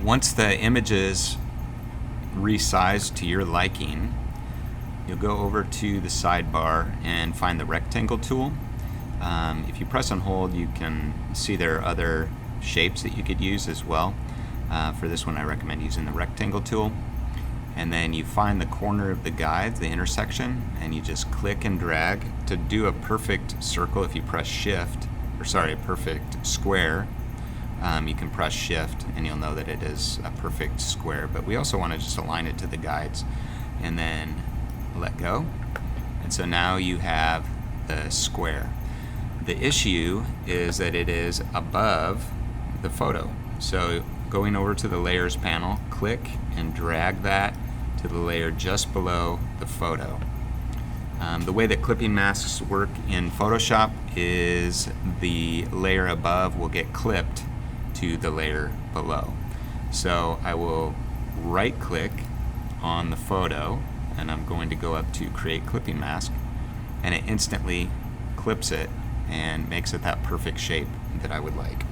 Once the image is resized to your liking, you'll go over to the sidebar and find the rectangle tool. If you press and hold, you can see there are other shapes that you could use as well. For this one, I recommend using the rectangle tool. And then you find the corner of the guide, the intersection, and you just click and drag. To do a perfect circle, if you press shift, or sorry, a perfect square, you can press shift and you'll know that it is a perfect square. But we also want to just align it to the guides and then let go. And so now you have the square. The issue is that it is above the photo. So going over to the layers panel, click and drag that to the layer just below the photo. The way that clipping masks work in Photoshop is the layer above will get clipped to the layer below. So I will right click on the photo and I'm going to go up to create clipping mask, and it instantly clips it and makes it that perfect shape that I would like.